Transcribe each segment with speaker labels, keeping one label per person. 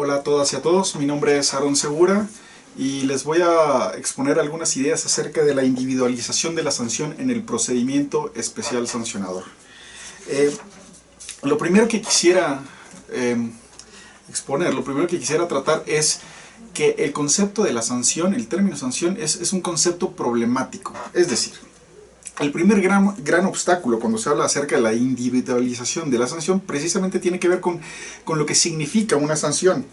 Speaker 1: Hola a todas y a todos, mi nombre es Aarón Segura y les voy a exponer algunas ideas acerca de la individualización de la sanción en el procedimiento especial sancionador. Lo primero que quisiera exponer, lo primero que quisiera tratar es que el concepto de la sanción, el término sanción, es un concepto problemático. Es decir, el primer gran obstáculo cuando se habla acerca de la individualización de la sanción precisamente tiene que ver con lo que significa una sanción.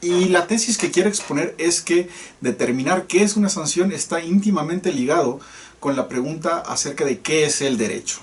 Speaker 1: Y la tesis que quiero exponer es que determinar qué es una sanción está íntimamente ligado con la pregunta acerca de qué es el derecho.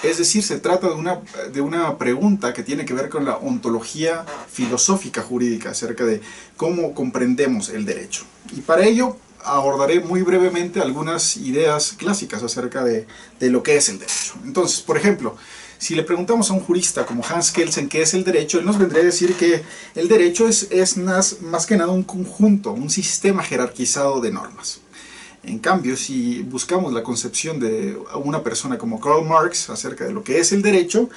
Speaker 1: Es decir, se trata de una pregunta que tiene que ver con la ontología filosófica jurídica acerca de cómo comprendemos el derecho. Y para ello abordaré muy brevemente algunas ideas clásicas acerca de lo que es el derecho. Entonces, por ejemplo, si le preguntamos a un jurista como Hans Kelsen qué es el derecho, él nos vendría a decir que el derecho es más que nada un conjunto, un sistema jerarquizado de normas. En cambio, si buscamos la concepción de una persona como Karl Marx acerca de lo que es el derecho,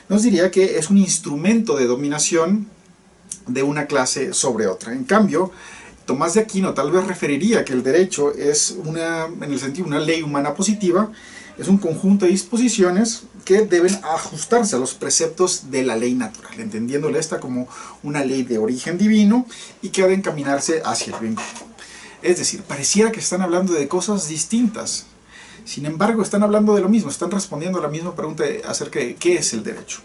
Speaker 1: nos diría que es un instrumento de dominación de una clase sobre otra. En cambio, Tomás de Aquino tal vez referiría que el derecho es en el sentido una ley humana positiva, es un conjunto de disposiciones que deben ajustarse a los preceptos de la ley natural, entendiéndole esta como una ley de origen divino y que ha de encaminarse hacia el bien común. Es decir, pareciera que están hablando de cosas distintas, sin embargo están hablando de lo mismo, están respondiendo a la misma pregunta acerca de qué es el derecho.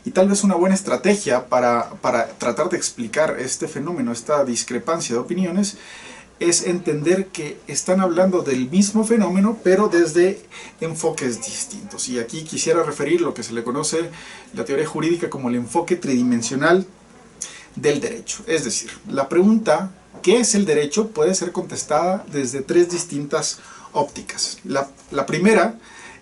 Speaker 1: Y tal vez una buena estrategia para tratar de explicar este fenómeno, esta discrepancia de opiniones, es entender que están hablando del mismo fenómeno, pero desde enfoques distintos. Y aquí quisiera referir lo que se le conoce en la teoría jurídica como el enfoque tridimensional del derecho. Es decir, la pregunta ¿qué es el derecho? Puede ser contestada desde tres distintas ópticas. La primera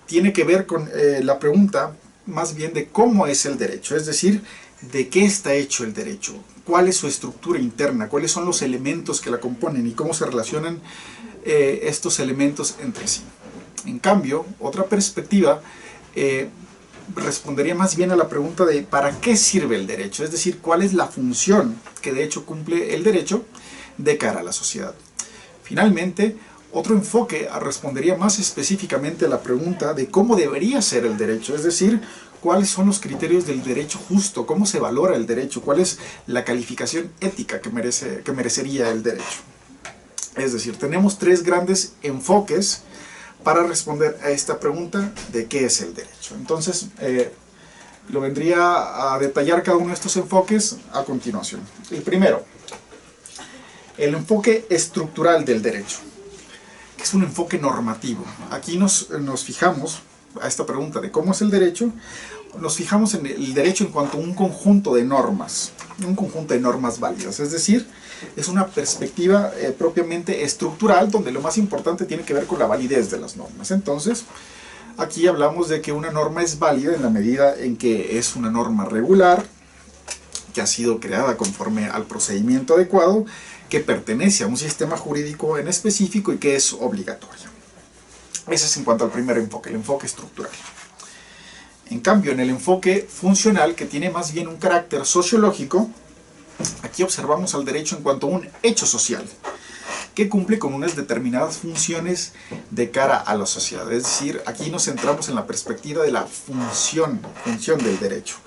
Speaker 1: tiene que ver con la pregunta más bien de cómo es el derecho, es decir, de qué está hecho el derecho, cuál es su estructura interna, cuáles son los elementos que la componen y cómo se relacionan estos elementos entre sí. En cambio, otra perspectiva respondería más bien a la pregunta de ¿para qué sirve el derecho? Es decir, ¿cuál es la función que de hecho cumple el derecho de cara a la sociedad? Finalmente, otro enfoque respondería más específicamente a la pregunta de cómo debería ser el derecho, es decir, cuáles son los criterios del derecho justo, cómo se valora el derecho, cuál es la calificación ética que merecería el derecho. Es decir, tenemos tres grandes enfoques para responder a esta pregunta de qué es el derecho. Entonces, lo vendría a detallar cada uno de estos enfoques a continuación. El primero, el enfoque estructural del derecho, que es un enfoque normativo. Aquí nos fijamos a esta pregunta de cómo es el derecho, nos fijamos en el derecho en cuanto a un conjunto de normas válidas, es decir, es una perspectiva propiamente estructural, donde lo más importante tiene que ver con la validez de las normas. Entonces, aquí hablamos de que una norma es válida en la medida en que es una norma regular, que ha sido creada conforme al procedimiento adecuado, que pertenece a un sistema jurídico en específico y que es obligatoria. Ese es en cuanto al primer enfoque, el enfoque estructural. En cambio, en el enfoque funcional, que tiene más bien un carácter sociológico, aquí observamos al derecho en cuanto a un hecho social, que cumple con unas determinadas funciones de cara a la sociedad. Es decir, aquí nos centramos en la perspectiva de la función del derecho.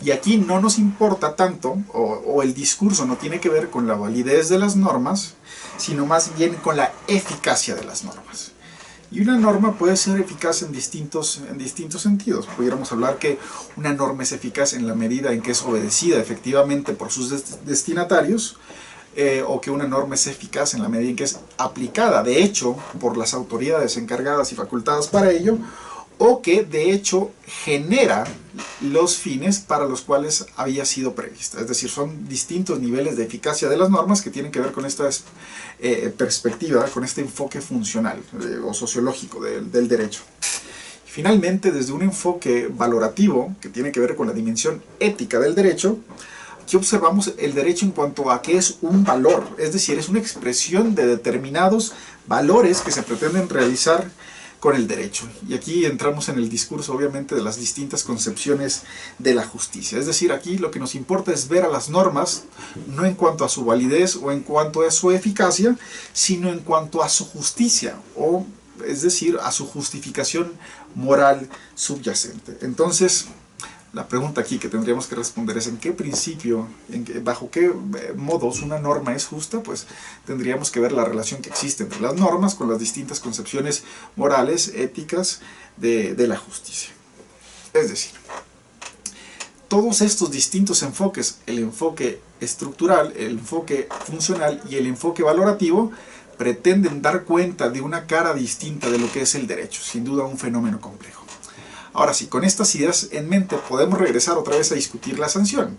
Speaker 1: Y aquí no nos importa tanto, o el discurso no tiene que ver con la validez de las normas, sino más bien con la eficacia de las normas. Y una norma puede ser eficaz en distintos sentidos. Pudiéramos hablar que una norma es eficaz en la medida en que es obedecida efectivamente por sus destinatarios, o que una norma es eficaz en la medida en que es aplicada, de hecho, por las autoridades encargadas y facultadas para ello, o que de hecho genera los fines para los cuales había sido prevista. Es decir, son distintos niveles de eficacia de las normas que tienen que ver con esta perspectiva, con este enfoque funcional o sociológico del derecho. Finalmente, desde un enfoque valorativo, que tiene que ver con la dimensión ética del derecho, aquí observamos el derecho en cuanto a que es un valor, es decir, es una expresión de determinados valores que se pretenden realizar con el derecho. Y aquí entramos en el discurso, obviamente, de las distintas concepciones de la justicia. Es decir, aquí lo que nos importa es ver a las normas, no en cuanto a su validez o en cuanto a su eficacia, sino en cuanto a su justicia, o es decir, a su justificación moral subyacente. Entonces, la pregunta aquí que tendríamos que responder es en qué principio, bajo qué modos una norma es justa. Pues tendríamos que ver la relación que existe entre las normas con las distintas concepciones morales, éticas de la justicia. Es decir, todos estos distintos enfoques, el enfoque estructural, el enfoque funcional y el enfoque valorativo, pretenden dar cuenta de una cara distinta de lo que es el derecho, sin duda un fenómeno complejo. Ahora sí, con estas ideas en mente podemos regresar otra vez a discutir la sanción.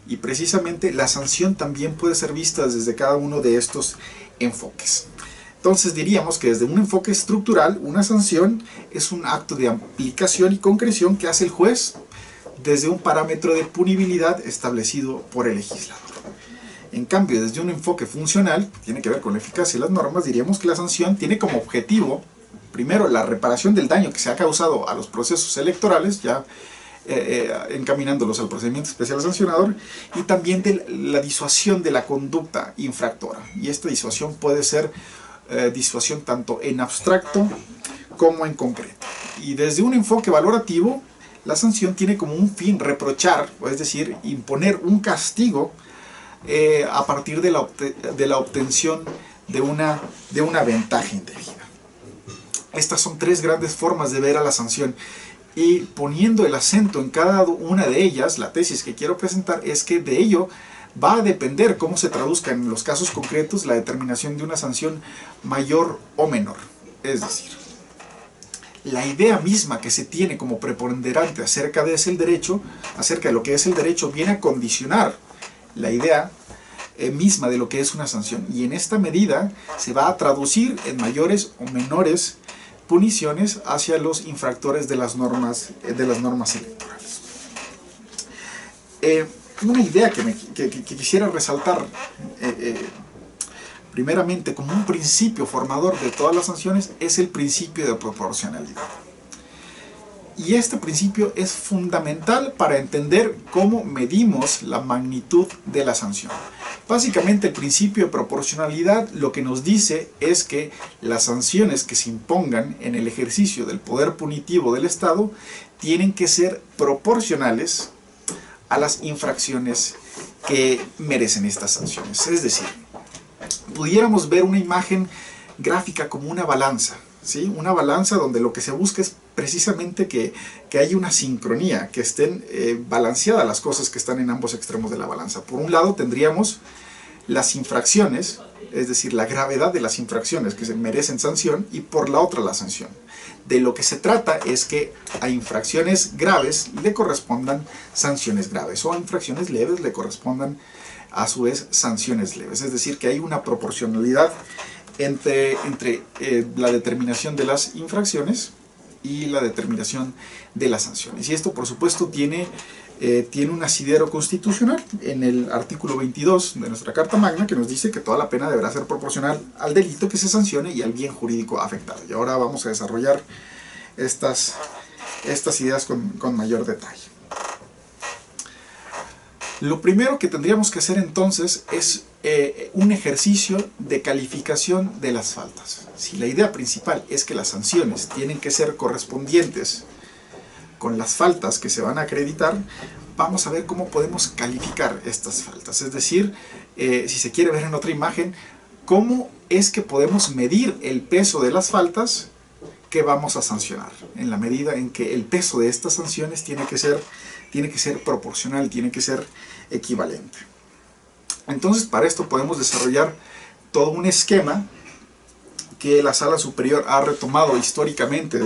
Speaker 1: Y precisamente la sanción también puede ser vista desde cada uno de estos enfoques. Entonces diríamos que desde un enfoque estructural, una sanción es un acto de aplicación y concreción que hace el juez desde un parámetro de punibilidad establecido por el legislador. En cambio, desde un enfoque funcional, que tiene que ver con la eficacia de las normas, diríamos que la sanción tiene como objetivo, primero, la reparación del daño que se ha causado a los procesos electorales, ya encaminándolos al procedimiento especial sancionador, y también de la disuasión de la conducta infractora. Y esta disuasión puede ser disuasión tanto en abstracto como en concreto. Y desde un enfoque valorativo, la sanción tiene como un fin reprochar, es decir, imponer un castigo a partir de la obtención de una ventaja indebida. Estas son tres grandes formas de ver a la sanción, y poniendo el acento en cada una de ellas, la tesis que quiero presentar es que de ello va a depender cómo se traduzca en los casos concretos la determinación de una sanción mayor o menor. Es decir, la idea misma que se tiene como preponderante acerca de lo que es el derecho, viene a condicionar la idea misma de lo que es una sanción, y en esta medida se va a traducir en mayores o menores puniciones hacia los infractores de las normas electorales. Una idea que quisiera resaltar primeramente como un principio formador de todas las sanciones es el principio de proporcionalidad. Y este principio es fundamental para entender cómo medimos la magnitud de la sanción. Básicamente, el principio de proporcionalidad lo que nos dice es que las sanciones que se impongan en el ejercicio del poder punitivo del Estado tienen que ser proporcionales a las infracciones que merecen estas sanciones. Es decir, pudiéramos ver una imagen gráfica como una balanza, ¿sí? Una balanza donde lo que se busca es precisamente que haya una sincronía, que estén balanceadas las cosas que están en ambos extremos de la balanza. Por un lado tendríamos las infracciones, es decir, la gravedad de las infracciones que se merecen sanción, y por la otra la sanción. De lo que se trata es que a infracciones graves le correspondan sanciones graves, o a infracciones leves le correspondan a su vez sanciones leves. Es decir, que hay una proporcionalidad entre la determinación de las infracciones y la determinación de las sanciones. Y esto, por supuesto, tiene un asidero constitucional en el artículo 22 de nuestra Carta Magna, que nos dice que toda la pena deberá ser proporcional al delito que se sancione y al bien jurídico afectado. Y ahora vamos a desarrollar estas ideas con mayor detalle. Lo primero que tendríamos que hacer entonces es un ejercicio de calificación de las faltas. Si la idea principal es que las sanciones tienen que ser correspondientes con las faltas que se van a acreditar, vamos a ver cómo podemos calificar estas faltas. Es decir, si se quiere ver en otra imagen, cómo es que podemos medir el peso de las faltas que vamos a sancionar, en la medida en que el peso de estas sanciones tiene que ser proporcional, tiene que ser equivalente. Entonces, para esto podemos desarrollar todo un esquema que la Sala Superior ha retomado históricamente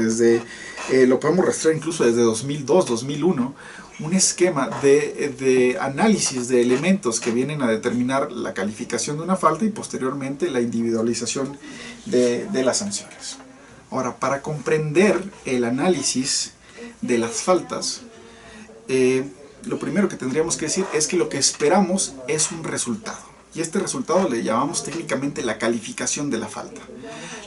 Speaker 1: lo podemos rastrear incluso desde 2002, 2001, un esquema de análisis de elementos que vienen a determinar la calificación de una falta y posteriormente la individualización de las sanciones. Ahora, para comprender el análisis de las faltas, lo primero que tendríamos que decir es que lo que esperamos es un resultado. y este resultado le llamamos técnicamente la calificación de la falta.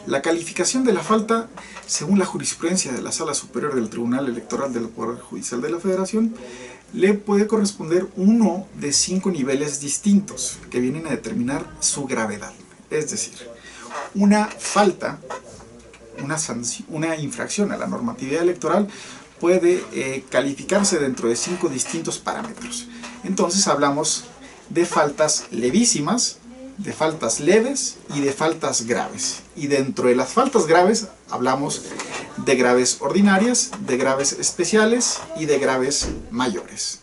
Speaker 1: La calificación de la falta, según la jurisprudencia de la Sala Superior del Tribunal Electoral del Poder Judicial de la Federación, le puede corresponder uno de 5 niveles distintos que vienen a determinar su gravedad. Es decir, una falta, una infracción a la normatividad electoral puede calificarse dentro de 5 distintos parámetros. Entonces hablamos de faltas levísimas, de faltas leves y de faltas graves. Y dentro de las faltas graves hablamos de graves ordinarias, de graves especiales y de graves mayores.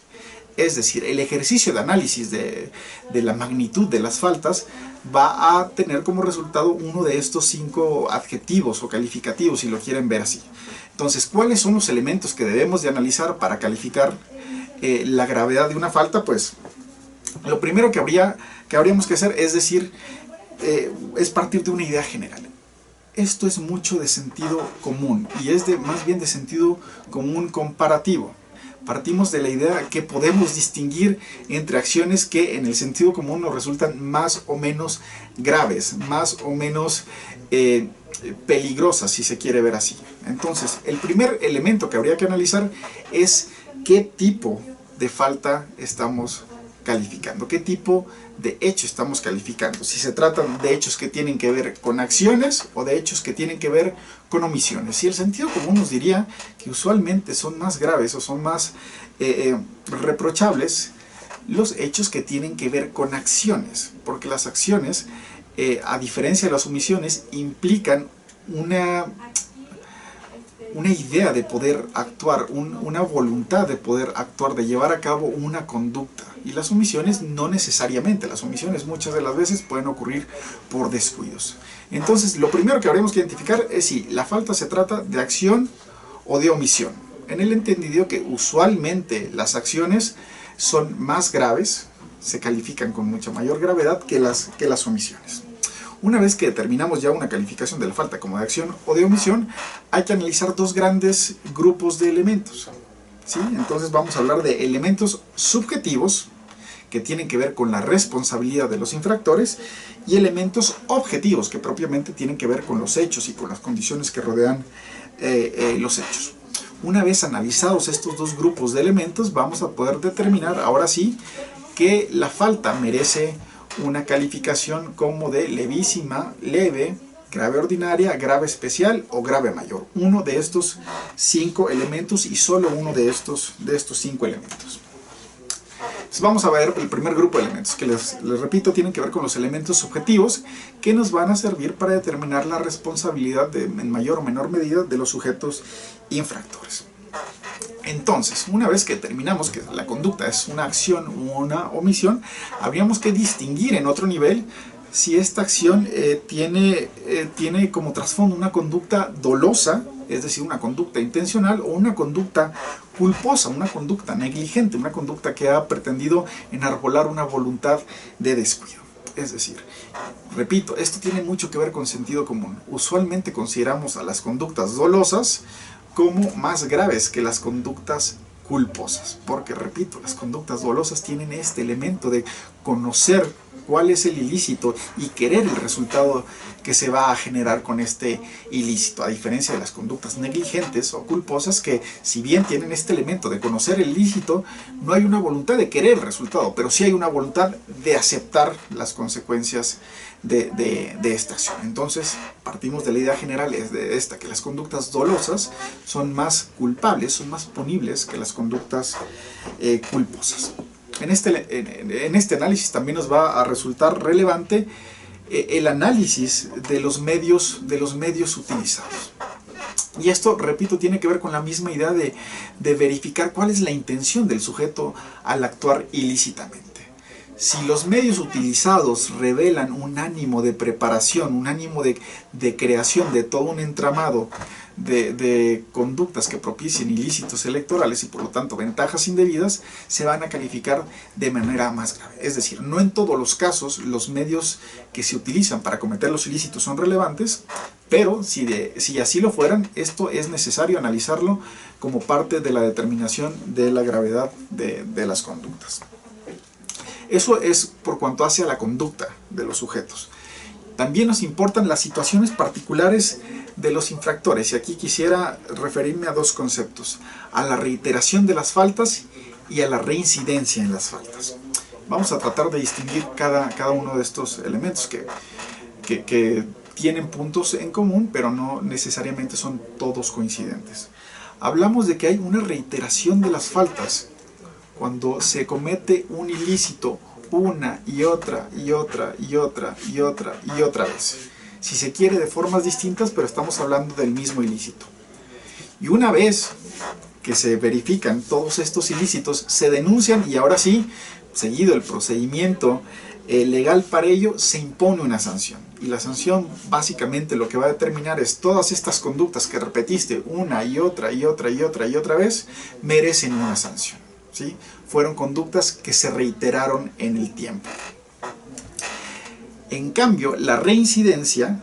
Speaker 1: Es decir, el ejercicio de análisis de la magnitud de las faltas va a tener como resultado uno de estos 5 adjetivos o calificativos, si lo quieren ver así. Entonces, ¿cuáles son los elementos que debemos de analizar para calificar la gravedad de una falta? Pues lo primero que habríamos que hacer es partir de una idea general. Esto es mucho de sentido común y es más bien de sentido común comparativo. Partimos de la idea que podemos distinguir entre acciones que en el sentido común nos resultan más o menos graves, más o menos peligrosas, si se quiere ver así. Entonces, el primer elemento que habría que analizar es qué tipo de falta estamos calificando, qué tipo de hecho estamos calificando, si se tratan de hechos que tienen que ver con acciones o de hechos que tienen que ver con omisiones. Y el sentido común nos diría que usualmente son más graves o son más reprochables los hechos que tienen que ver con acciones, porque las acciones, a diferencia de las omisiones, implican una idea de poder actuar, una voluntad de poder actuar, de llevar a cabo una conducta. Y las omisiones no necesariamente, las omisiones muchas de las veces pueden ocurrir por descuidos. Entonces, lo primero que habríamos que identificar es si la falta se trata de acción o de omisión. En el entendido que usualmente las acciones son más graves, se califican con mucha mayor gravedad que las omisiones. Una vez que determinamos ya una calificación de la falta como de acción o de omisión, hay que analizar 2 grandes grupos de elementos, ¿sí? Entonces vamos a hablar de elementos subjetivos, que tienen que ver con la responsabilidad de los infractores, y elementos objetivos, que propiamente tienen que ver con los hechos y con las condiciones que rodean los hechos. Una vez analizados estos 2 grupos de elementos, vamos a poder determinar, ahora sí, que la falta merece una calificación como de levísima, leve, grave ordinaria, grave especial o grave mayor. Uno de estos 5 elementos y solo uno de estos 5 elementos. Entonces vamos a ver el primer grupo de elementos, que les repito, tienen que ver con los elementos subjetivos, que nos van a servir para determinar la responsabilidad en mayor o menor medida de los sujetos infractores. Entonces, una vez que determinamos que la conducta es una acción o una omisión, habríamos que distinguir en otro nivel si esta acción tiene como trasfondo una conducta dolosa, es decir, una conducta intencional, o una conducta culposa, una conducta negligente, una conducta que ha pretendido enarbolar una voluntad de descuido. Es decir, repito, esto tiene mucho que ver con sentido común. Usualmente consideramos a las conductas dolosas como más graves que las conductas culposas, porque repito, las conductas dolosas tienen este elemento de conocer cuál es el ilícito y querer el resultado que se va a generar con este ilícito, a diferencia de las conductas negligentes o culposas, que si bien tienen este elemento de conocer el ilícito, no hay una voluntad de querer el resultado, pero sí hay una voluntad de aceptar las consecuencias de esta acción. Entonces, partimos de la idea general de esta, que las conductas dolosas son más culpables, son más punibles que las conductas culposas. En este análisis también nos va a resultar relevante el análisis de los medios utilizados. Y esto, repito, tiene que ver con la misma idea de verificar cuál es la intención del sujeto al actuar ilícitamente. Si los medios utilizados revelan un ánimo de preparación, un ánimo de creación de todo un entramado de conductas que propicien ilícitos electorales y por lo tanto ventajas indebidas, se van a calificar de manera más grave. Es decir, no en todos los casos los medios que se utilizan para cometer los ilícitos son relevantes, pero si así lo fueran, esto es necesario analizarlo como parte de la determinación de la gravedad de las conductas. Eso es por cuanto hace a la conducta de los sujetos. También nos importan las situaciones particulares de los infractores, y aquí quisiera referirme a dos conceptos: a la reiteración de las faltas y a la reincidencia en las faltas. Vamos a tratar de distinguir cada uno de estos elementos que tienen puntos en común, pero no necesariamente son todos coincidentes. Hablamos de que hay una reiteración de las faltas cuando se comete un ilícito una y otra y otra y otra y otra y otra vez. Si se quiere, de formas distintas, pero estamos hablando del mismo ilícito. Y una vez que se verifican todos estos ilícitos, se denuncian y ahora sí, seguido el procedimiento legal para ello, se impone una sanción. Y la sanción básicamente lo que va a determinar es todas estas conductas que repetiste una y otra y otra y otra y otra vez merecen una sanción, ¿sí? Fueron conductas que se reiteraron en el tiempo. En cambio, la reincidencia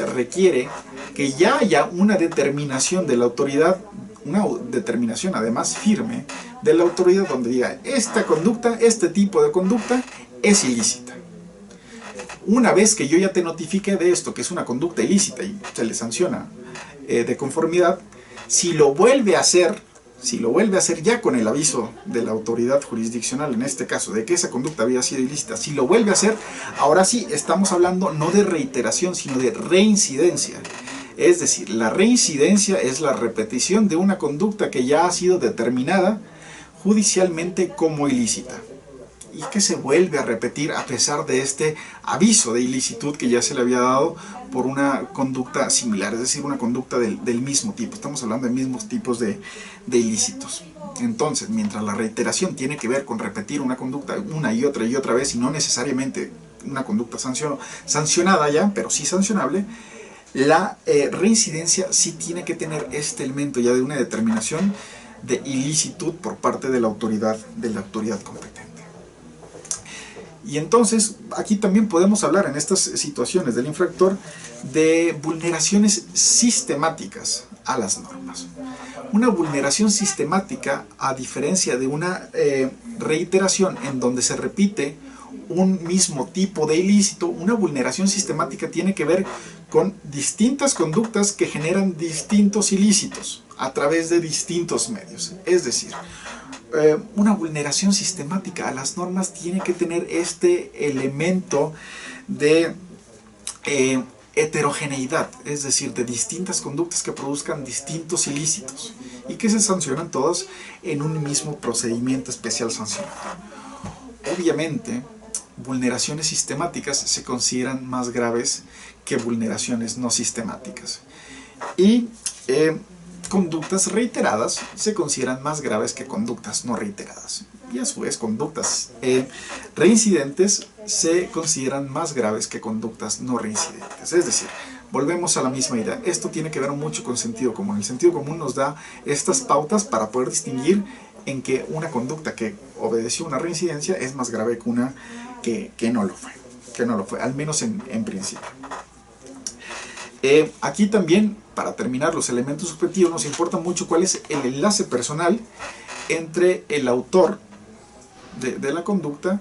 Speaker 1: requiere que ya haya una determinación de la autoridad, una determinación además firme de la autoridad donde diga: esta conducta, este tipo de conducta es ilícita. Una vez que yo ya te notifique de esto, que es una conducta ilícita y se le sanciona de conformidad, si lo vuelve a hacer ya con el aviso de la autoridad jurisdiccional, en este caso, de que esa conducta había sido ilícita, si lo vuelve a hacer, ahora sí estamos hablando no de reiteración, sino de reincidencia. Es decir, la reincidencia es la repetición de una conducta que ya ha sido determinada judicialmente como ilícita y que se vuelve a repetir a pesar de este aviso de ilicitud que ya se le había dado por una conducta similar, es decir, una conducta del mismo tipo. Estamos hablando de mismos tipos de ilícitos. Entonces, mientras la reiteración tiene que ver con repetir una conducta una y otra vez, y no necesariamente una conducta sancionada ya, pero sí sancionable, la reincidencia sí tiene que tener este elemento ya de una determinación de ilicitud por parte de la autoridad competente. Y entonces, aquí también podemos hablar en estas situaciones del infractor de vulneraciones sistemáticas a las normas. Una vulneración sistemática, a diferencia de una reiteración en donde se repite un mismo tipo de ilícito, una vulneración sistemática tiene que ver con distintas conductas que generan distintos ilícitos a través de distintos medios. Es decir, una vulneración sistemática a las normas tiene que tener este elemento de heterogeneidad, es decir, de distintas conductas que produzcan distintos ilícitos y que se sancionan todos en un mismo procedimiento especial sancionado. Obviamente, vulneraciones sistemáticas se consideran más graves que vulneraciones no sistemáticas, y conductas reiteradas se consideran más graves que conductas no reiteradas, y a su vez conductas reincidentes se consideran más graves que conductas no reincidentes. Es decir, volvemos a la misma idea. Esto tiene que ver mucho con sentido común. El sentido común nos da estas pautas para poder distinguir en que una conducta que obedeció una reincidencia es más grave que una que no lo fue, al menos en principio. Aquí también, para terminar los elementos subjetivos, nos importa mucho cuál es el enlace personal entre el autor de la conducta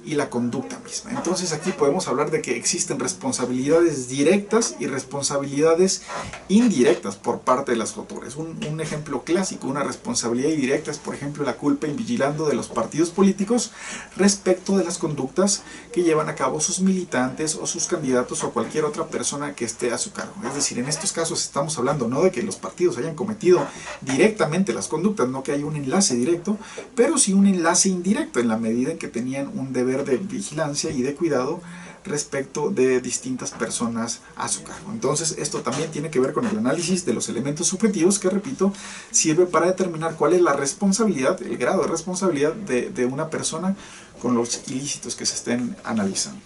Speaker 1: y la conducta misma. Entonces aquí podemos hablar de que existen responsabilidades directas y responsabilidades indirectas por parte de los autores. Un ejemplo clásico, una responsabilidad indirecta es, por ejemplo, la culpa in vigilando de los partidos políticos respecto de las conductas que llevan a cabo sus militantes o sus candidatos o cualquier otra persona que esté a su cargo. Es decir, en estos casos estamos hablando no de que los partidos hayan cometido directamente las conductas, no que haya un enlace directo, pero sí un enlace indirecto en la medida en que tenían un deber de vigilancia y de cuidado respecto de distintas personas a su cargo. Entonces, esto también tiene que ver con el análisis de los elementos subjetivos que, repito, sirve para determinar cuál es la responsabilidad, el grado de responsabilidad de una persona con los ilícitos que se estén analizando.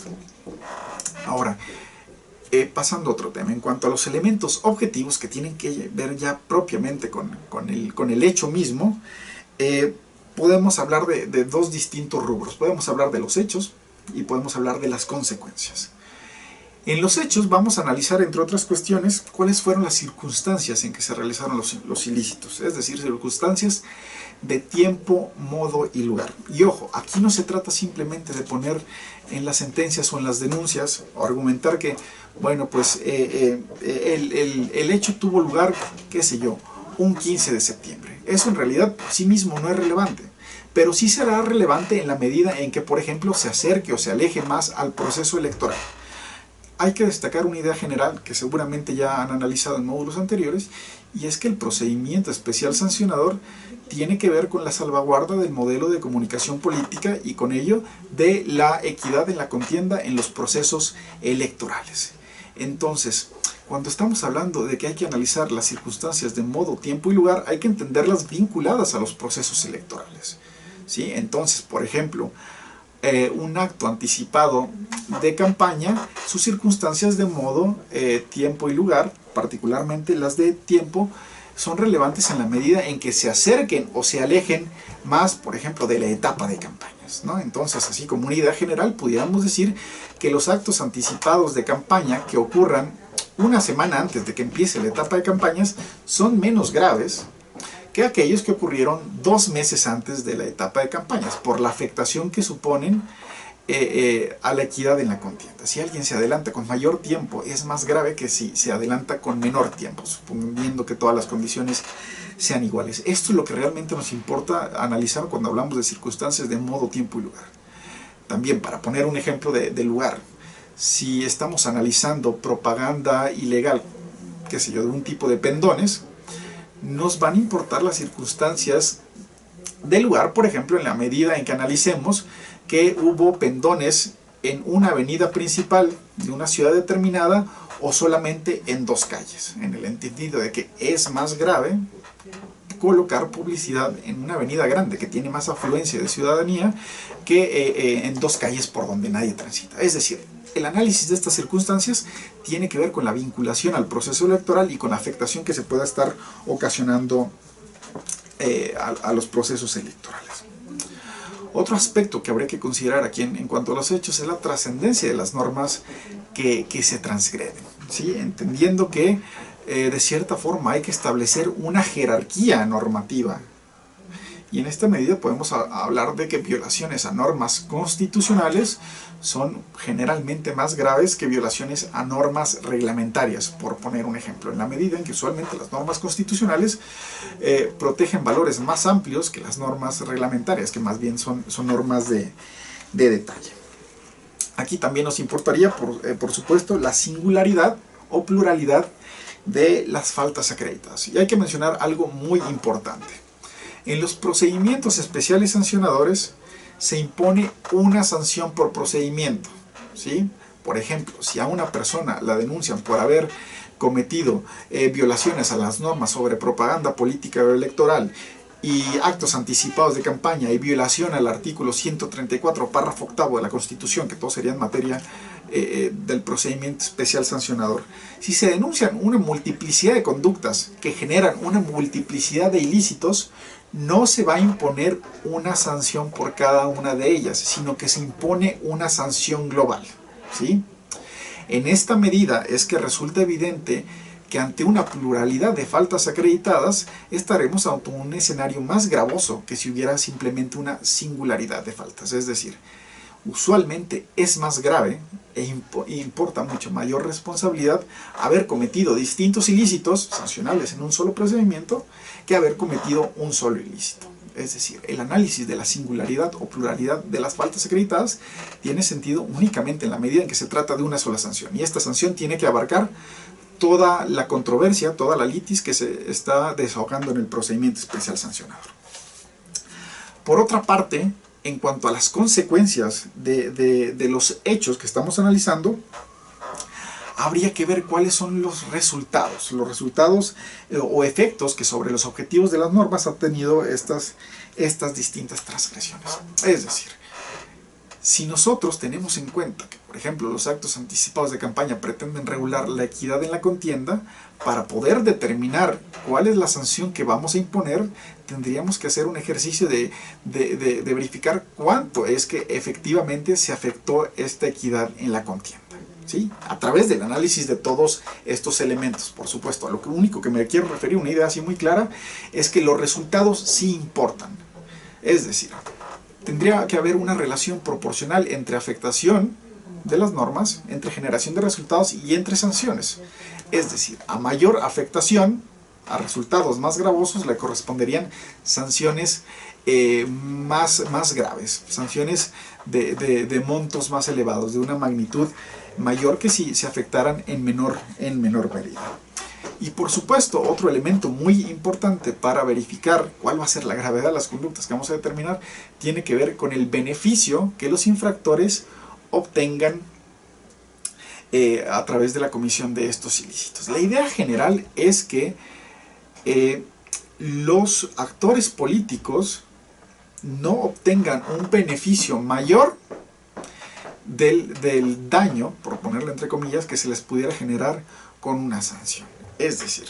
Speaker 1: Ahora, pasando a otro tema, en cuanto a los elementos objetivos que tienen que ver ya propiamente con el hecho mismo, podemos hablar de dos distintos rubros. Podemos hablar de los hechos y podemos hablar de las consecuencias. En los hechos vamos a analizar, entre otras cuestiones, cuáles fueron las circunstancias en que se realizaron los ilícitos, es decir, circunstancias de tiempo, modo y lugar. Y ojo, aquí no se trata simplemente de poner en las sentencias o en las denuncias o argumentar que, bueno, pues el hecho tuvo lugar, qué sé yo, un 15 de septiembre. Eso en realidad por sí mismo no es relevante, pero sí será relevante en la medida en que, por ejemplo, se acerque o se aleje más al proceso electoral. Hay que destacar una idea general que seguramente ya han analizado en módulos anteriores, y es que el procedimiento especial sancionador tiene que ver con la salvaguarda del modelo de comunicación política y con ello de la equidad en la contienda en los procesos electorales. Entonces, cuando estamos hablando de que hay que analizar las circunstancias de modo, tiempo y lugar, hay que entenderlas vinculadas a los procesos electorales, ¿sí? Entonces, por ejemplo, un acto anticipado de campaña, sus circunstancias de modo, tiempo y lugar, particularmente las de tiempo, son relevantes en la medida en que se acerquen o se alejen más, por ejemplo, de la etapa de campañas, ¿no? Entonces, así como una idea general, pudiéramos decir que los actos anticipados de campaña que ocurran una semana antes de que empiece la etapa de campañas son menos graves que aquellos que ocurrieron 2 meses antes de la etapa de campañas, por la afectación que suponen a la equidad en la contienda. Si alguien se adelanta con mayor tiempo, es más grave que si se adelanta con menor tiempo, suponiendo que todas las condiciones sean iguales. Esto es lo que realmente nos importa analizar cuando hablamos de circunstancias de modo, tiempo y lugar. También, para poner un ejemplo de lugar, si estamos analizando propaganda ilegal, qué sé yo, de un tipo de pendones, nos van a importar las circunstancias del lugar, por ejemplo, en la medida en que analicemos que hubo pendones en una avenida principal de una ciudad determinada o solamente en 2 calles, en el entendido de que es más grave colocar publicidad en una avenida grande que tiene más afluencia de ciudadanía que en 2 calles por donde nadie transita. Es decir, el análisis de estas circunstancias tiene que ver con la vinculación al proceso electoral y con la afectación que se pueda estar ocasionando a los procesos electorales. Otro aspecto que habría que considerar aquí en cuanto a los hechos es la trascendencia de las normas que se transgreden, ¿sí? Entendiendo que de cierta forma hay que establecer una jerarquía normativa. Y en esta medida podemos hablar de que violaciones a normas constitucionales son generalmente más graves que violaciones a normas reglamentarias, por poner un ejemplo, en la medida en que usualmente las normas constitucionales protegen valores más amplios que las normas reglamentarias, que más bien son normas de detalle. Aquí también nos importaría, por supuesto, la singularidad o pluralidad de las faltas acreditadas. Y hay que mencionar algo muy importante. En los procedimientos especiales sancionadores se impone una sanción por procedimiento, ¿sí? Por ejemplo, si a una persona la denuncian por haber cometido violaciones a las normas sobre propaganda política o electoral y actos anticipados de campaña y violación al artículo 134, párrafo octavo de la Constitución, que todo sería en materia del procedimiento especial sancionador. Si se denuncian una multiplicidad de conductas que generan una multiplicidad de ilícitos, no se va a imponer una sanción por cada una de ellas, sino que se impone una sanción global, ¿sí? En esta medida es que resulta evidente que ante una pluralidad de faltas acreditadas estaremos ante un escenario más gravoso que si hubiera simplemente una singularidad de faltas. Es decir, usualmente es más grave e importa mucho mayor responsabilidad haber cometido distintos ilícitos sancionables en un solo procedimiento que haber cometido un solo ilícito. Es decir, el análisis de la singularidad o pluralidad de las faltas acreditadas tiene sentido únicamente en la medida en que se trata de una sola sanción, y esta sanción tiene que abarcar toda la controversia, toda la litis que se está desahogando en el procedimiento especial sancionador. Por otra parte, en cuanto a las consecuencias de los hechos que estamos analizando, habría que ver cuáles son los resultados o efectos que sobre los objetivos de las normas han tenido estas distintas transgresiones. Es decir, si nosotros tenemos en cuenta que, por ejemplo, los actos anticipados de campaña pretenden regular la equidad en la contienda, para poder determinar cuál es la sanción que vamos a imponer, tendríamos que hacer un ejercicio de verificar cuánto es que efectivamente se afectó esta equidad en la contienda, ¿sí? A través del análisis de todos estos elementos, por supuesto. A lo único que me quiero referir, una idea así muy clara, es que los resultados sí importan. Es decir, tendría que haber una relación proporcional entre afectación de las normas, entre generación de resultados y entre sanciones. Es decir, a mayor afectación, a resultados más gravosos, le corresponderían sanciones más graves, sanciones de montos más elevados, de una magnitud mayor que si se afectaran en menor medida. Y por supuesto, otro elemento muy importante para verificar cuál va a ser la gravedad de las conductas que vamos a determinar, tiene que ver con el beneficio que los infractores obtengan a través de la comisión de estos ilícitos. La idea general es que los actores políticos no obtengan un beneficio mayor del daño, por ponerlo entre comillas, que se les pudiera generar con una sanción. Es decir,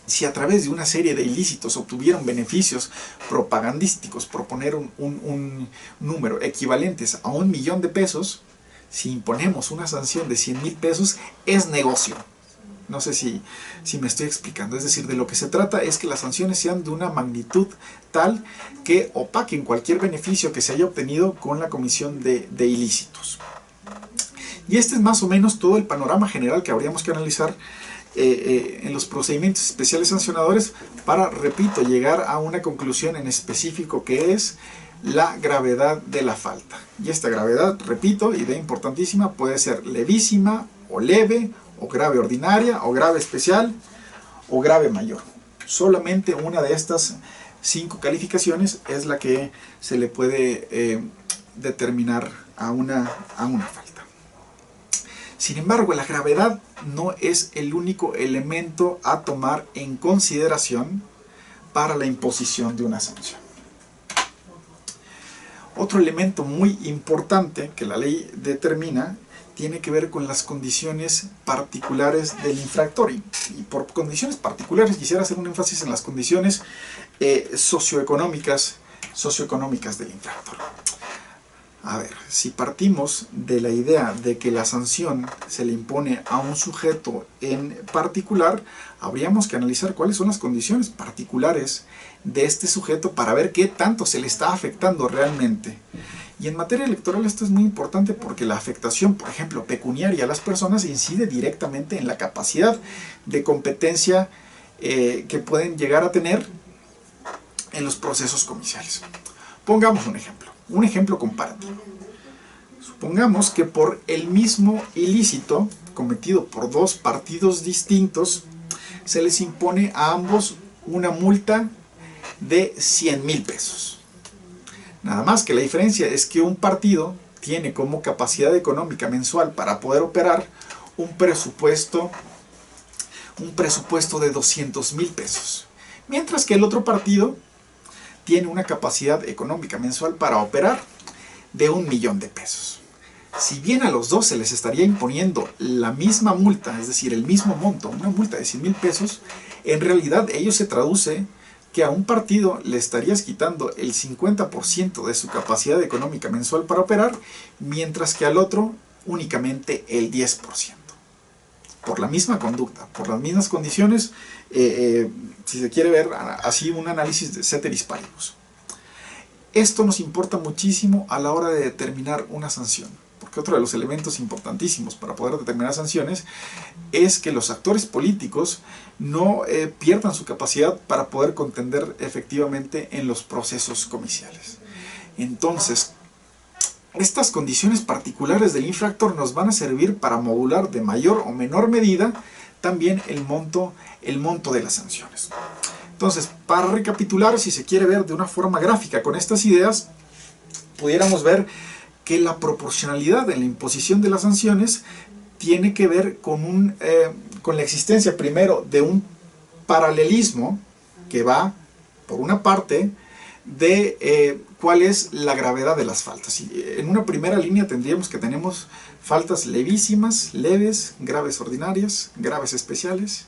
Speaker 1: si a través de una serie de ilícitos obtuvieron beneficios propagandísticos, por poner un número equivalentes a 1.000.000 de pesos, si imponemos una sanción de 100.000 pesos, es negocio. No sé si me estoy explicando. Es decir, de lo que se trata es que las sanciones sean de una magnitud tal que opaquen cualquier beneficio que se haya obtenido con la comisión de ilícitos. Y este es más o menos todo el panorama general que habríamos que analizar en los procedimientos especiales sancionadores para, repito, llegar a una conclusión en específico que es la gravedad de la falta. Y esta gravedad, repito, idea importantísima, puede ser levísima o leve, o grave ordinaria, o grave especial, o grave mayor. Solamente una de estas 5 calificaciones es la que se le puede determinar a una falta. Sin embargo, la gravedad no es el único elemento a tomar en consideración para la imposición de una sanción. Otro elemento muy importante que la ley determina tiene que ver con las condiciones particulares del infractor. Y por condiciones particulares quisiera hacer un énfasis en las condiciones socioeconómicas del infractor. A ver, si partimos de la idea de que la sanción se le impone a un sujeto en particular, habríamos que analizar cuáles son las condiciones particulares de este sujeto para ver qué tanto se le está afectando realmente. Y en materia electoral esto es muy importante porque la afectación, por ejemplo, pecuniaria a las personas incide directamente en la capacidad de competencia que pueden llegar a tener en los procesos comiciales. Pongamos un ejemplo comparativo. Supongamos que por el mismo ilícito cometido por 2 partidos distintos, se les impone a ambos una multa de 100.000 pesos. Nada más que la diferencia es que un partido tiene como capacidad económica mensual para poder operar un presupuesto de 200.000 pesos. Mientras que el otro partido tiene una capacidad económica mensual para operar de 1.000.000 de pesos. Si bien a los dos se les estaría imponiendo la misma multa, es decir, el mismo monto, una multa de 100.000 pesos, en realidad ello se traduce que a un partido le estarías quitando el 50% de su capacidad económica mensual para operar, mientras que al otro únicamente el 10%. Por la misma conducta, por las mismas condiciones, si se quiere ver así un análisis de ceteris paribus. Esto nos importa muchísimo a la hora de determinar una sanción, porque otro de los elementos importantísimos para poder determinar sanciones es que los actores políticos no pierdan su capacidad para poder contender efectivamente en los procesos comiciales. Entonces, estas condiciones particulares del infractor nos van a servir para modular de mayor o menor medida también el monto de las sanciones. Entonces, para recapitular, si se quiere ver de una forma gráfica con estas ideas, pudiéramos ver que la proporcionalidad en la imposición de las sanciones tiene que ver con la existencia primero de un paralelismo que va, por una parte, de cuál es la gravedad de las faltas. Y en una primera línea tendríamos que tenemos faltas levísimas, leves, graves ordinarias, graves especiales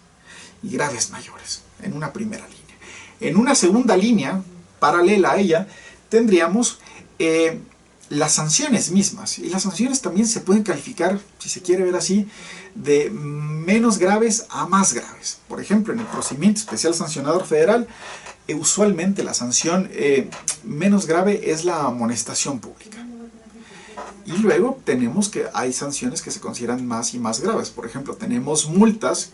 Speaker 1: y graves mayores, en una primera línea. En una segunda línea, paralela a ella, tendríamos las sanciones mismas. Y las sanciones también se pueden calificar, si se quiere ver así, de menos graves a más graves. Por ejemplo, en el procedimiento especial sancionador federal, usualmente la sanción menos grave es la amonestación pública. Y luego tenemos que hay sanciones que se consideran más y más graves. Por ejemplo, tenemos multas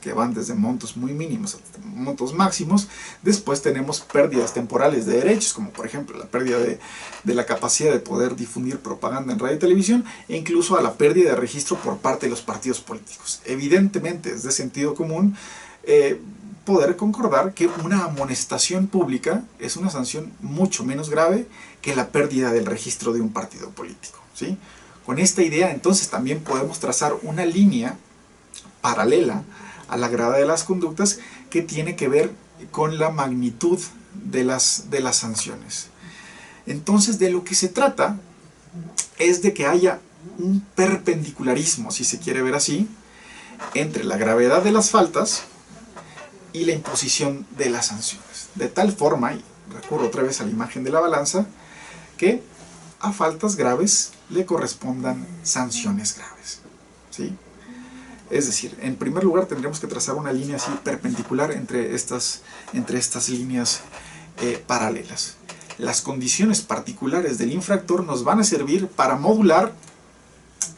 Speaker 1: que van desde montos muy mínimos hasta montos máximos. Después tenemos pérdidas temporales de derechos, como por ejemplo la pérdida de la capacidad de poder difundir propaganda en radio y televisión, e incluso a la pérdida de registro por parte de los partidos políticos. Evidentemente es de sentido común poder concordar que una amonestación pública es una sanción mucho menos grave que la pérdida del registro de un partido político, ¿sí? Con esta idea entonces también podemos trazar una línea paralela a la grada de las conductas que tiene que ver con la magnitud de las sanciones. Entonces, de lo que se trata es de que haya un perpendicularismo, si se quiere ver así, entre la gravedad de las faltas y la imposición de las sanciones. De tal forma, y recurro otra vez a la imagen de la balanza, que a faltas graves le correspondan sanciones graves, ¿sí? Es decir, en primer lugar tendremos que trazar una línea así perpendicular entre estas líneas paralelas. Las condiciones particulares del infractor nos van a servir para modular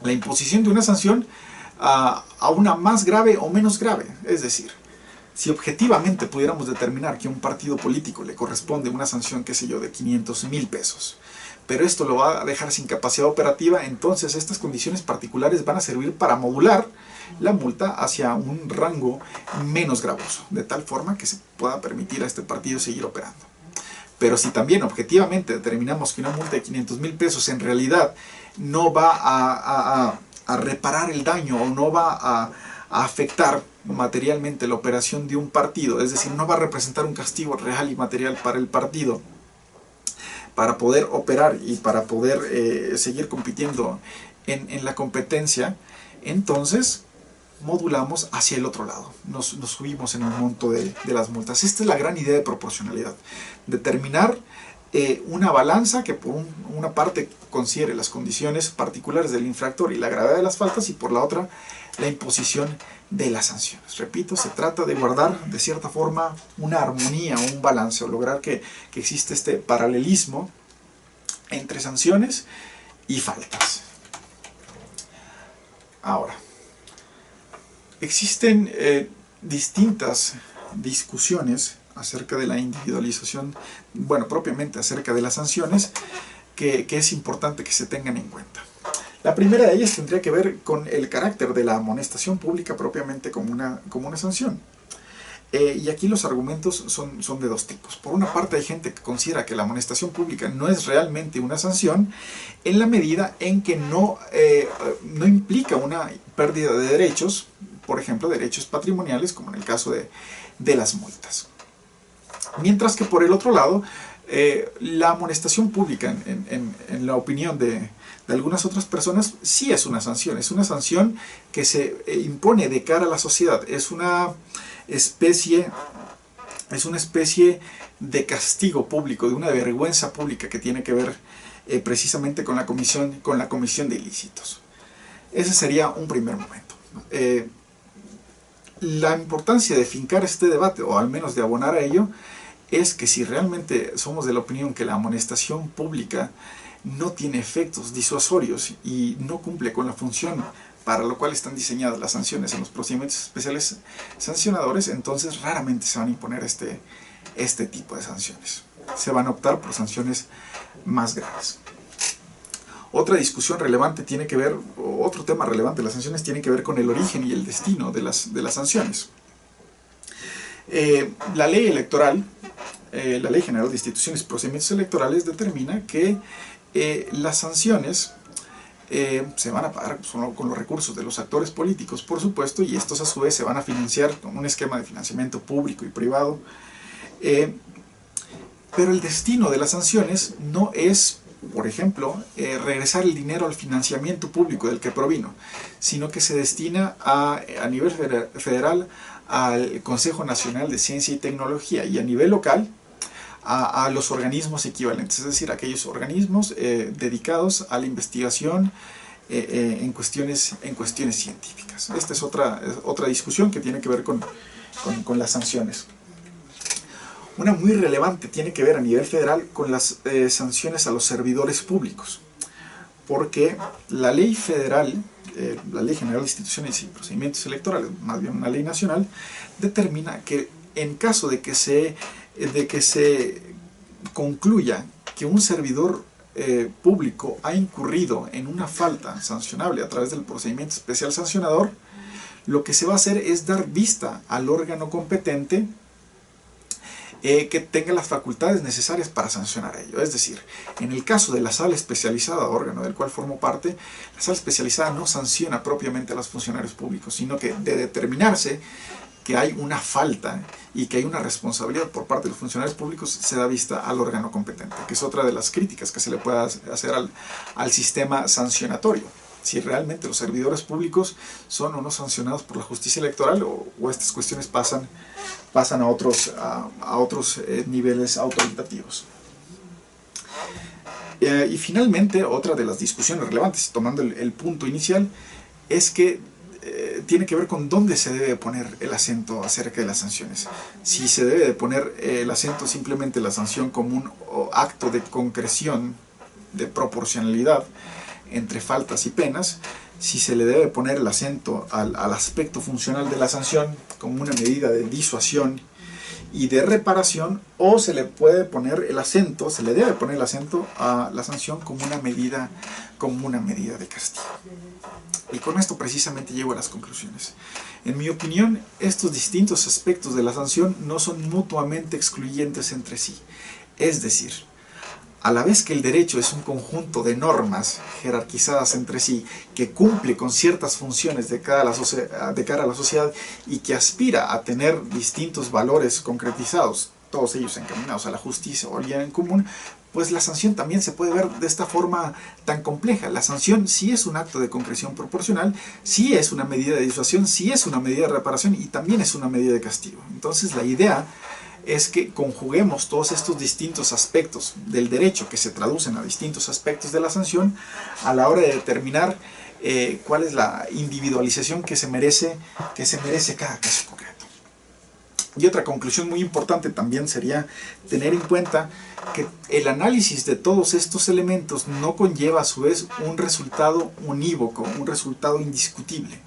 Speaker 1: la imposición de una sanción a una más grave o menos grave. Es decir, si objetivamente pudiéramos determinar que a un partido político le corresponde una sanción, qué sé yo, de 500,000 pesos, pero esto lo va a dejar sin capacidad operativa, entonces estas condiciones particulares van a servir para modular la multa hacia un rango menos gravoso, de tal forma que se pueda permitir a este partido seguir operando. Pero si también objetivamente determinamos que una multa de 500,000 pesos en realidad no va a reparar el daño o no va a afectar materialmente la operación de un partido, es decir, no va a representar un castigo real y material para el partido, para poder operar y para poder seguir compitiendo en la competencia, entonces modulamos hacia el otro lado, nos subimos en el monto de las multas. Esta es la gran idea de proporcionalidad, determinar una balanza que por una parte considere las condiciones particulares del infractor y la gravedad de las faltas, y por la otra la imposición de las sanciones. Repito, se trata de guardar de cierta forma una armonía, un balance, o lograr que existe este paralelismo entre sanciones y faltas. Ahora, existen distintas discusiones acerca de la individualización, bueno, propiamente acerca de las sanciones, que es importante que se tengan en cuenta. La primera de ellas tendría que ver con el carácter de la amonestación pública propiamente como una sanción. Y aquí los argumentos son de dos tipos. Por una parte, hay gente que considera que la amonestación pública no es realmente una sanción en la medida en que no implica una pérdida de derechos, por ejemplo, derechos patrimoniales, como en el caso de las multas. Mientras que por el otro lado, la amonestación pública, en la opinión de algunas otras personas, sí es una sanción que se impone de cara a la sociedad, es una especie de castigo público, de una vergüenza pública que tiene que ver precisamente con la comisión de ilícitos. Ese sería un primer momento. La importancia de fincar este debate, o al menos de abonar a ello, es que si realmente somos de la opinión que la amonestación pública no tiene efectos disuasorios y no cumple con la función para lo cual están diseñadas las sanciones en los procedimientos especiales sancionadores, entonces raramente se van a imponer este tipo de sanciones. Se van a optar por sanciones más graves. Otra discusión relevante tiene que ver, otro tema relevante de las sanciones tiene que ver con el origen y el destino de las sanciones. La ley electoral, la Ley General de Instituciones y Procedimientos Electorales determina que las sanciones se van a pagar con los recursos de los actores políticos, por supuesto, y estos a su vez se van a financiar con un esquema de financiamiento público y privado. Pero el destino de las sanciones no es, por ejemplo, regresar el dinero al financiamiento público del que provino, sino que se destina a nivel federal al Consejo Nacional de Ciencia y Tecnología, y a nivel local a los organismos equivalentes, es decir, aquellos organismos dedicados a la investigación en cuestiones científicas. Esta es otra discusión que tiene que ver con las sanciones. Una muy relevante tiene que ver a nivel federal con las sanciones a los servidores públicos, porque la ley federal, la Ley General de Instituciones y Procedimientos Electorales, más bien una ley nacional, determina que en caso de que se concluya que un servidor público ha incurrido en una falta sancionable a través del procedimiento especial sancionador, lo que se va a hacer es dar vista al órgano competente que tenga las facultades necesarias para sancionar a ello. Es decir, en el caso de la sala especializada, órgano del cual formo parte, la sala especializada no sanciona propiamente a los funcionarios públicos, sino que de determinarse que hay una falta y que hay una responsabilidad por parte de los funcionarios públicos, se da vista al órgano competente, que es otra de las críticas que se le puede hacer al sistema sancionatorio. Si realmente los servidores públicos son o no sancionados por la justicia electoral, o estas cuestiones pasan a otros niveles autoritativos. Y finalmente, otra de las discusiones relevantes, tomando el punto inicial, es que tiene que ver con dónde se debe poner el acento acerca de las sanciones. Si se debe de poner el acento simplemente en la sanción como un acto de concreción, de proporcionalidad entre faltas y penas, si se le debe poner el acento al aspecto funcional de la sanción como una medida de disuasión y de reparación, o se le puede poner el acento, se le debe poner el acento a la sanción como una medida de castigo. Y con esto precisamente llego a las conclusiones. En mi opinión, estos distintos aspectos de la sanción no son mutuamente excluyentes entre sí. Es decir, a la vez que el derecho es un conjunto de normas jerarquizadas entre sí, que cumple con ciertas funciones de cara a la sociedad y que aspira a tener distintos valores concretizados, todos ellos encaminados a la justicia o al bien en común, pues la sanción también se puede ver de esta forma tan compleja. La sanción sí es un acto de concreción proporcional, sí es una medida de disuasión, sí es una medida de reparación y también es una medida de castigo. Entonces la idea es que conjuguemos todos estos distintos aspectos del derecho que se traducen a distintos aspectos de la sanción a la hora de determinar cuál es la individualización que se merece cada caso concreto. Y otra conclusión muy importante también sería tener en cuenta que el análisis de todos estos elementos no conlleva a su vez un resultado unívoco, un resultado indiscutible.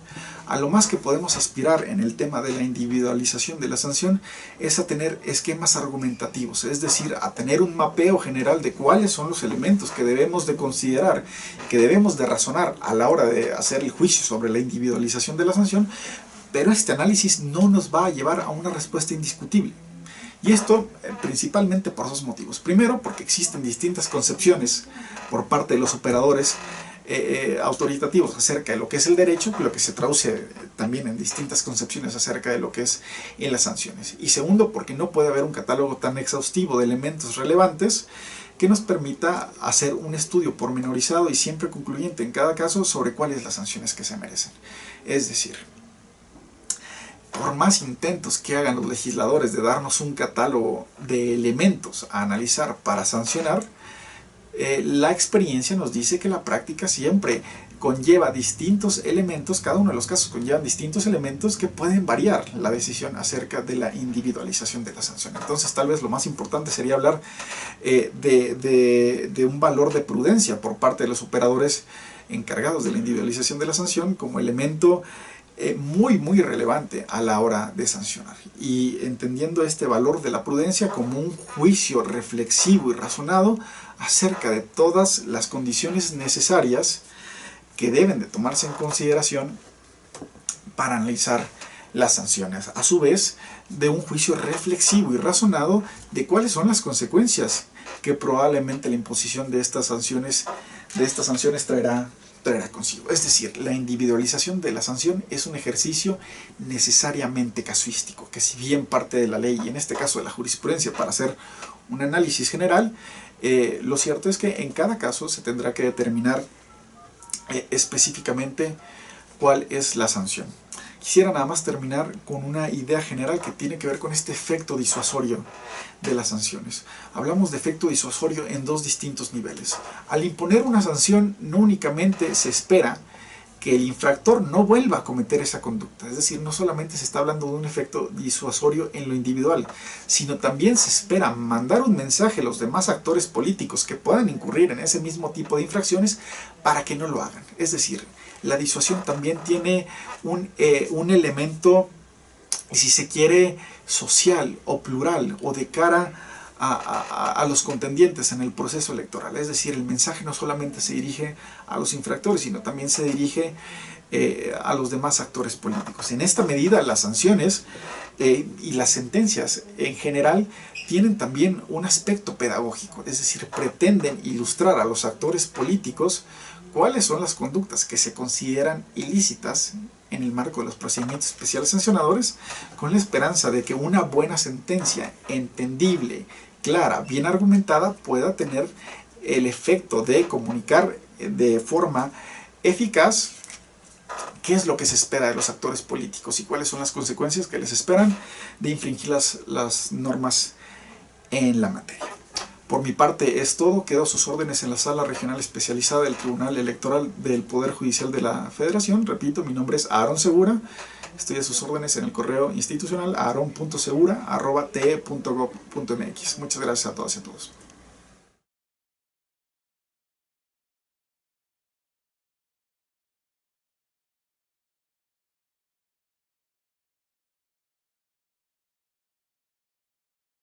Speaker 1: A lo más que podemos aspirar en el tema de la individualización de la sanción es a tener esquemas argumentativos, es decir, a tener un mapeo general de cuáles son los elementos que debemos de considerar, que debemos de razonar a la hora de hacer el juicio sobre la individualización de la sanción, pero este análisis no nos va a llevar a una respuesta indiscutible. Y esto principalmente por dos motivos. Primero, porque existen distintas concepciones por parte de los operadores autoritativos acerca de lo que es el derecho, lo que se traduce también en distintas concepciones acerca de lo que es en las sanciones. Y segundo, porque no puede haber un catálogo tan exhaustivo de elementos relevantes que nos permita hacer un estudio pormenorizado y siempre concluyente en cada caso sobre cuáles las sanciones que se merecen. Es decir, por más intentos que hagan los legisladores de darnos un catálogo de elementos a analizar para sancionar, la experiencia nos dice que la práctica siempre conlleva distintos elementos, cada uno de los casos conllevan distintos elementos que pueden variar la decisión acerca de la individualización de la sanción. Entonces tal vez lo más importante sería hablar de un valor de prudencia por parte de los operadores encargados de la individualización de la sanción como elemento muy relevante a la hora de sancionar, y entendiendo este valor de la prudencia como un juicio reflexivo y razonado acerca de todas las condiciones necesarias que deben de tomarse en consideración para analizar las sanciones, a su vez de un juicio reflexivo y razonado de cuáles son las consecuencias que probablemente la imposición de estas sanciones traerá consigo. Es decir, la individualización de la sanción es un ejercicio necesariamente casuístico, que si bien parte de la ley, y en este caso de la jurisprudencia, para hacer un análisis general, lo cierto es que en cada caso se tendrá que determinar específicamente cuál es la sanción. quisiera nada más terminar con una idea general que tiene que ver con este efecto disuasorio de las sanciones. Hablamos de efecto disuasorio en dos distintos niveles. Al imponer una sanción, no únicamente se espera que el infractor no vuelva a cometer esa conducta. Es decir, no solamente se está hablando de un efecto disuasorio en lo individual, sino también se espera mandar un mensaje a los demás actores políticos que puedan incurrir en ese mismo tipo de infracciones para que no lo hagan. Es decir, la disuasión también tiene un elemento, si se quiere, social o plural o de cara a los contendientes en el proceso electoral. Es decir, el mensaje no solamente se dirige a los infractores, sino también se dirige a los demás actores políticos. En esta medida, las sanciones y las sentencias en general tienen también un aspecto pedagógico, es decir, pretenden ilustrar a los actores políticos cuáles son las conductas que se consideran ilícitas en el marco de los procedimientos especiales sancionadores, con la esperanza de que una buena sentencia entendible, clara, bien argumentada, pueda tener el efecto de comunicar de forma eficaz qué es lo que se espera de los actores políticos y cuáles son las consecuencias que les esperan de infringir las normas en la materia. Por mi parte es todo. Quedo a sus órdenes en la Sala Regional Especializada del Tribunal Electoral del Poder Judicial de la Federación. Repito, mi nombre es Aarón Segura. Estoy a sus órdenes en el correo institucional aaron.segura@te.gov.mx. Muchas gracias a todas y a todos.